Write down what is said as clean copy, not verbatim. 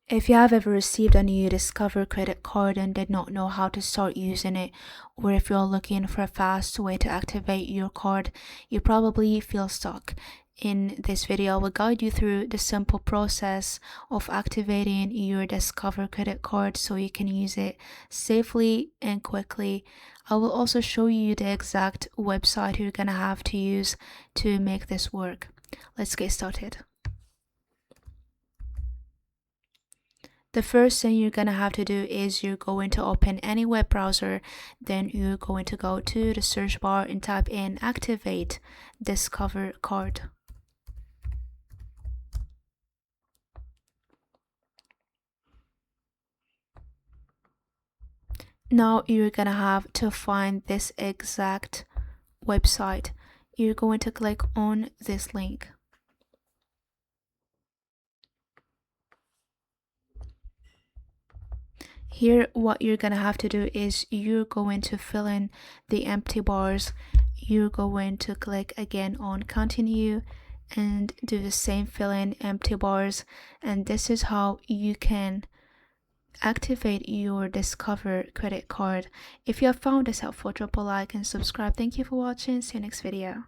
If you have ever received a new Discover credit card and did not know how to start using it, or if you're looking for a fast way to activate your card, you probably feel stuck. In this video, I will guide you through the simple process of activating your Discover credit card so you can use it safely and quickly. I will also show you the exact website you're gonna have to use to make this work. Let's get started. The first thing you're gonna have to do is you're going to open any web browser, then you're going to go to the search bar and type in activate Discover card. Now you're gonna have to find this exact website. You're going to click on this link. Here, what you're gonna have to do is you're going to fill in the empty bars. You're going to click again on continue and do the same fill in empty bars, and this is how you can activate your Discover credit card. If you have found this helpful, drop a like and subscribe. Thank you for watching. See you next video.